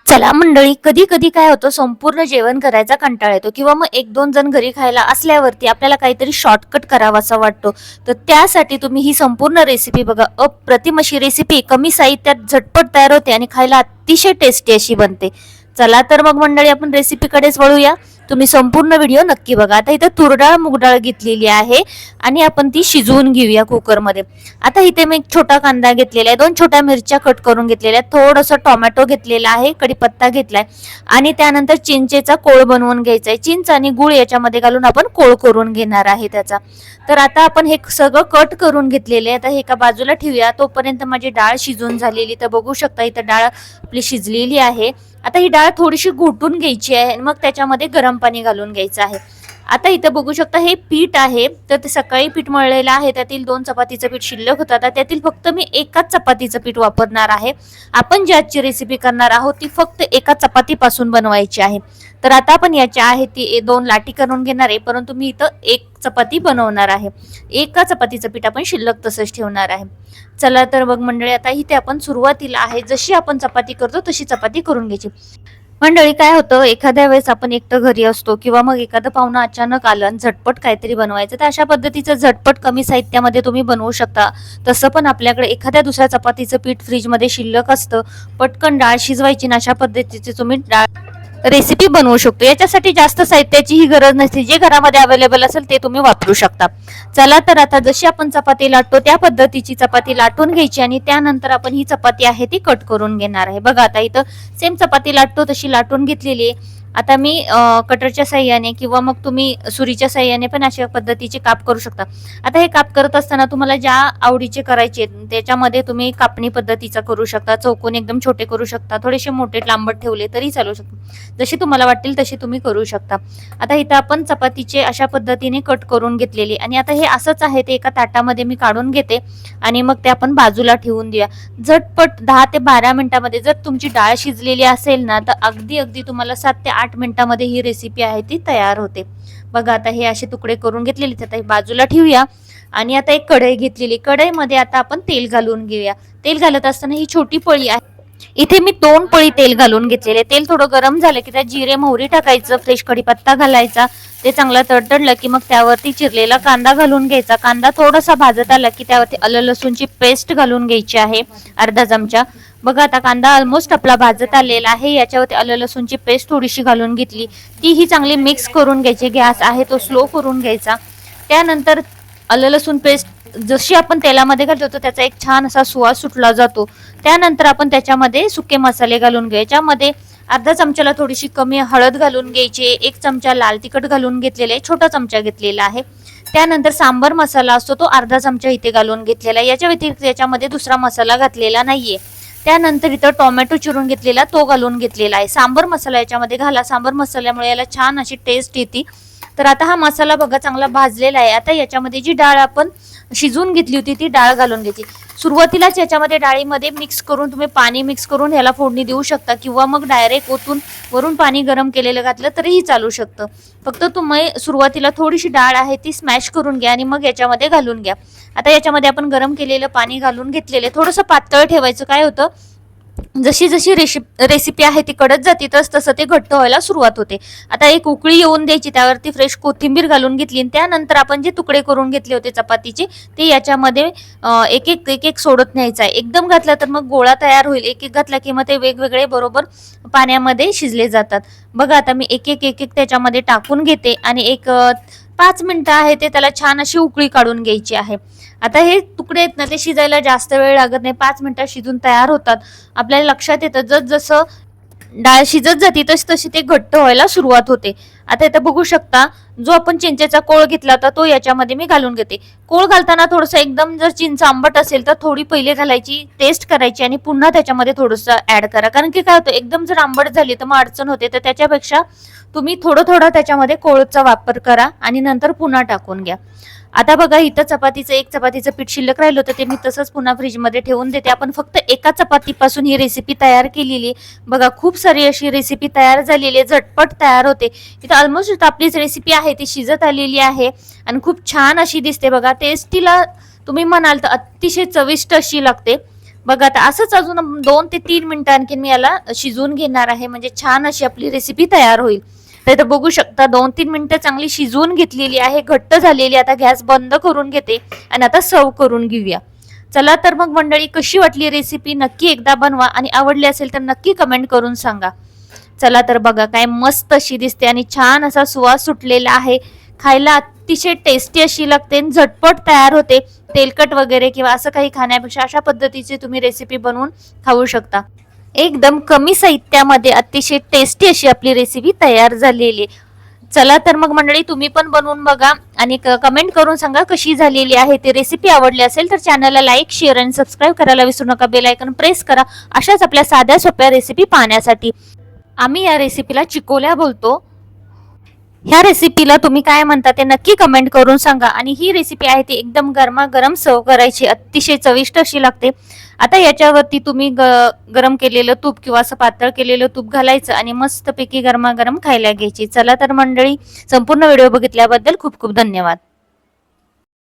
चला मंडळी, कधी कधी काय होतं, संपूर्ण जेवण करायचा कंटाळा येतो किंवा मग एक दोन जण घरी खायला असल्यावरती आपल्याला काहीतरी शॉर्टकट करावासा वाटतो. तर त्यासाठी तुम्ही ही संपूर्ण रेसिपी बघा. अप्रतिम अशी रेसिपी, कमी साहित्यात झटपट तयार होते आणि खायला अतिशय टेस्टी अशी बनते. चला तर मग मंडळी, आपण रेसिपीकडेच वळूया. तुम्ही संपूर्ण व्हिडिओ नक्की बघा. आता इथं तुरडाळ मुगडाळ घेतलेली आहे आणि आपण ती शिजवून घेऊया कुकरमध्ये. आता इथे मी एक छोटा कांदा घेतलेला आहे, 2 छोट्या मिरच्या कट करून घेतलेल्या आहेत, थोडंसं टोमॅटो घेतलेला आहे, कढीपत्ता घेतलाय आणि त्यानंतर चिंचेचा कोळ बनवून घ्यायचा आहे. चिंच आणि गुळ याच्यामध्ये घालून आपण कोळ करून घेणार आहे त्याचा. तर आता आपण हे सगळं कट करून घेतलेले आहे. आता हे एका बाजूला ठेवूया. तोपर्यंत माझी डाळ शिजून झालेली, तर बघू शकता इथं डाळ आपली शिजलेली आहे. आता ही डाळ थोडीशी घोटून घ्यायची आहे, मग त्याच्यामध्ये गरम पाणी घालून घ्यायचं आहे. आता इथं बघू शकता हे पीठ आहे, तर ते सकाळी पीठ मळलेलं आहे. त्यातील 2 चपातीचं पीठ शिल्लक होतं. आता त्यातील फक्त मी एकाच चपातीचं पीठ वापरणार आहे. आपण जी आजची रेसिपी करणार आहोत ती फक्त एका चपातीपासून बनवायची आहे. तर आता आपण याच्या आहे ती 2 लाटी करून घेणार आहे, परंतु मी इथं एक चपाती बनवणार आहे. एका चपातीचं पीठ आपण शिल्लक तसंच ठेवणार आहे. चला तर मग मंडळी, आता इथे आपण सुरुवातीला आहे जशी आपण चपाती करतो तशी चपाती करून घ्यायची. मंडळी, काय होतं, एखाद्या वेळेस आपण एकटं घरी असतो किंवा मग एखादं पाहुणं अचानक आलं आणि झटपट काहीतरी बनवायचं, तर अशा पद्धतीचं झटपट कमी साहित्यामध्ये तुम्ही बनवू शकता. तसं पण आपल्याकडे एखाद्या दुसऱ्या चपातीचं पीठ फ्रीजमध्ये शिल्लक असतं, पटकन डाळ शिजवायची ना, अशा पद्धतीचे तुम्ही डाळ रेसिपी बनवू शकतो. याच्यासाठी जास्त साहित्याची ही गरज नसते, जे घरामध्ये अवेलेबल असेल ते तुम्ही वापरू शकता. चला तर आता जशी आपण चपाती लाटतो त्या पद्धतीची चपाती लाटून घ्यायची आणि त्यानंतर आपण ही चपाती आहे ती कट करून घेणार आहे. बघा, आता इथं सेम चपाती लाटतो तशी लाटून घेतलेली आहे. आता मी कटरच्या साह्याने किंवा मग तुम्ही सुरीच्या साह्याने पण अशा पद्धतीचे काप करू शकता. आता हे काप करत असताना तुम्हाला ज्या आवडीचे करायचे त्याच्यामध्ये तुम्ही कापणी पद्धतीचा करू शकता. चौकोनी एकदम छोटे करू शकता, थोडेसे मोठे लांबट ठेवले तरी चालू शकतात. जशी तुम्हाला वाटेल तशी तुम्ही करू शकता. आता इथं आपण चपातीचे अशा पद्धतीने कट करून घेतलेली आणि आता हे असंच आहे ते एका ताटामध्ये मी काढून घेते आणि मग ते आपण बाजूला ठेवून देऊया. झटपट 10 ते 12 मिनिटांमध्ये जर तुमची डाळ शिजलेली असेल ना, तर अगदी तुम्हाला 7 ते 8 मिनिटांमध्ये ही रेसिपी आहे ती तयार होते. बघा, आता हे असे तुकडे करून घेतलेले, आता हे बाजूला ठेवूया आणि आता एक कढई घेतलेली. कढईमध्ये आता आपण तेल घालून घेऊया. तेल घालत असताना ही छोटी पळी आहे, इथे मी 2 पळी तेल घालून घेतलेले. तेल थोडं गरम झालं की त्यात जिरे मोहरी टाकायचं, फ्रेश कढीपत्ता घालायचा. ते चांगला तडतडलं की मग त्यावरती चिरलेला कांदा घालून घ्यायचा. कांदा थोडासा भाजत आला की त्यावरती आलं लसूणची पेस्ट घालून घ्यायची आहे, अर्धा चमचा. बघा, आता कांदा ऑलमोस्ट आपला भाजत आलेला आहे. याच्यावरती आलं लसूणची पेस्ट थोडीशी घालून घेतली, तीही चांगली मिक्स करून घ्यायची. गॅस आहे तो स्लो करून घ्यायचा. त्यानंतर आलं लसूण पेस्ट जशी आपण तेलामध्ये घालतो तर त्याचा एक छान असा सुवास सुटला जातो. त्यानंतर आपण त्याच्यामध्ये सुके मसाले घालून घ्यायचे. याच्यामध्ये अर्धा चमच्याला थोडीशी कमी हळद घालून घ्यायची, 1 चमचा लाल तिखट घालून घेतलेला आहे, छोटा चमचा घेतलेला आहे. त्यानंतर सांबर मसाला असतो तो अर्धा चमचा इथे घालून घेतलेला आहे. याच्या व्यतिरिक्त याच्यामध्ये दुसरा मसाला घातलेला नाहीये. त्यानंतर इथं टोमॅटो चिरून घेतलेला तो घालून घेतलेला आहे. सांबर मसाला याच्यामध्ये घाला, सांबर मसाल्यामुळे याला छान अशी टेस्ट येते. तर आता हा मसाला बघा चांगला भाजलेला आहे. आता याच्यामध्ये जी डाळ आपण शिजवून घेतली होती ती डाळ घालून घ्यायची. सुरुवातीलाच याच्यामध्ये डाळीमध्ये मिक्स करून तुम्ही पाणी मिक्स करून ह्याला फोडणी देऊ शकता किंवा मग डायरेक्ट ओतून वरून पाणी गरम केलेलं घातलं तरीही चालू शकतं. फक्त तुम्ही सुरुवातीला थोडीशी डाळ आहे ती स्मॅश करून घ्या आणि मग याच्यामध्ये घालून घ्या. आता याच्यामध्ये आपण गरम केलेलं पाणी घालून घेतलेले. थोडंसं पातळ ठेवायचं. काय होतं, जशी जशी रेसिपी आहे ती कडत जाते तसं ते घट्ट व्हायला सुरुवात होते. आता एक उकळी येऊन द्यायची, त्यावरती फ्रेश कोथिंबीर घालून घेतली आणि त्यानंतर आपण जे तुकडे करून घेतले होते चपातीचे ते याच्यामध्ये एक एक सोडत न्यायचं आहे. एकदम घातला तर मग गोळा तयार होईल, एक घातला की मग ते वेगवेगळे बरोबर पाण्यामध्ये शिजले जातात. बघा, आता मी एक एक त्याच्यामध्ये टाकून घेते आणि एक 5 मिनिटं आहे ते त्याला छान अशी उकळी काढून घ्यायची आहे. आता हे तुकडे आहेत ना, ते शिजायला जास्त वेळ लागत नाही, 5 मिनिटात शिजून तयार होतात. आपल्याला लक्षात येतं जसं डाळ शिजत जाते तशी ते घट्ट व्हायला सुरुवात होते. आता इथं बघू शकता जो आपण चिंचेचा कोळ घेतला होता तो याच्यामध्ये मी घालून घेते. कोळ घालताना थोडंसं एकदम जर चिंच आंबट असेल तर थोडी पहिले घालायची, टेस्ट करायची आणि पुन्हा त्याच्यामध्ये थोडंसं ऍड करा. कारण की काय होतं, एकदम जर आंबट झाली तर मग अडचण होते. तर त्याच्यापेक्षा तुम्ही थोडं त्याच्यामध्ये कोळचा वापर करा आणि नंतर पुन्हा टाकून घ्या. आता बघा, इथं एक चपातीचं पीठ शिल्लक राहिलं होतं ते मी तसंच पुन्हा फ्रीजमध्ये ठेवून देते. आपण फक्त एका चपातीपासून ही रेसिपी तयार केलेली. बघा, खूप सारी अशी रेसिपी तयार झालेली आहे, झटपट तयार होते. इथं ऑलमोस्ट आपलीच रेसिपी आहे ती शिजत आलेली आहे आणि खूप छान अशी दिसते. बघा, टेस्टीला तुम्ही म्हणाल तर अतिशय चविष्ट अशी लागते. बघा आता असंच अजून 2 ते 3 मिनिटं आणखी मी याला शिजवून घेणार आहे, म्हणजे छान अशी आपली रेसिपी तयार होईल. तर इथं बघू शकता 2-3 मिनिटं चांगली शिजवून घेतलेली आहे, घट्ट झालेली. आता गॅस बंद करून घेते आणि आता सर्व करून घेऊया. चला तर मग मंडळी, कशी वाटली रेसिपी नक्की एकदा बनवा आणि आवडली असेल तर नक्की कमेंट करून सांगा. चला तर बघा काय मस्त अशी दिसते आणि छान असा सुवास सुटलेला आहे. खायला अतिशय टेस्टी अशी लागते, झटपट तयार होते. तेलकट वगैरे किंवा असं काही खाण्यापेक्षा अशा पद्धतीची तुम्ही रेसिपी बनवून खाऊ शकता. एकदम कमी साहित्यामध्ये अतिशय टेस्टी अशी आपली रेसिपी तयार झालेली. चला तर मग मंडळी, तुम्ही पण बनवून बघा आणि कमेंट करून सांगा कशी झालेली आहे. ती रेसिपी आवडली असेल तर चॅनलला लाईक, शेअर आणि सबस्क्राईब करायला विसरू नका. बेल आयकॉन प्रेस करा अशाच आपल्या साध्या सोप्या रेसिपी पाहण्यासाठी. आम्ही या रेसिपीला चिकोल्या बोलतो. ह्या रेसिपीला तुम्ही काय म्हणता ते नक्की कमेंट करून सांगा. आणि ही रेसिपी आहे ती एकदम गरमागरम सर्व करायची, अतिशय चविष्ट अशी लागते. आता याच्यावरती तुम्ही गरम केलेलं तूप किंवा असं पातळ केलेलं तूप घालायचं आणि मस्तपैकी गरमागरम खायला घ्यायची. चला तर मंडळी, संपूर्ण व्हिडिओ बघितल्याबद्दल खूप खूप धन्यवाद.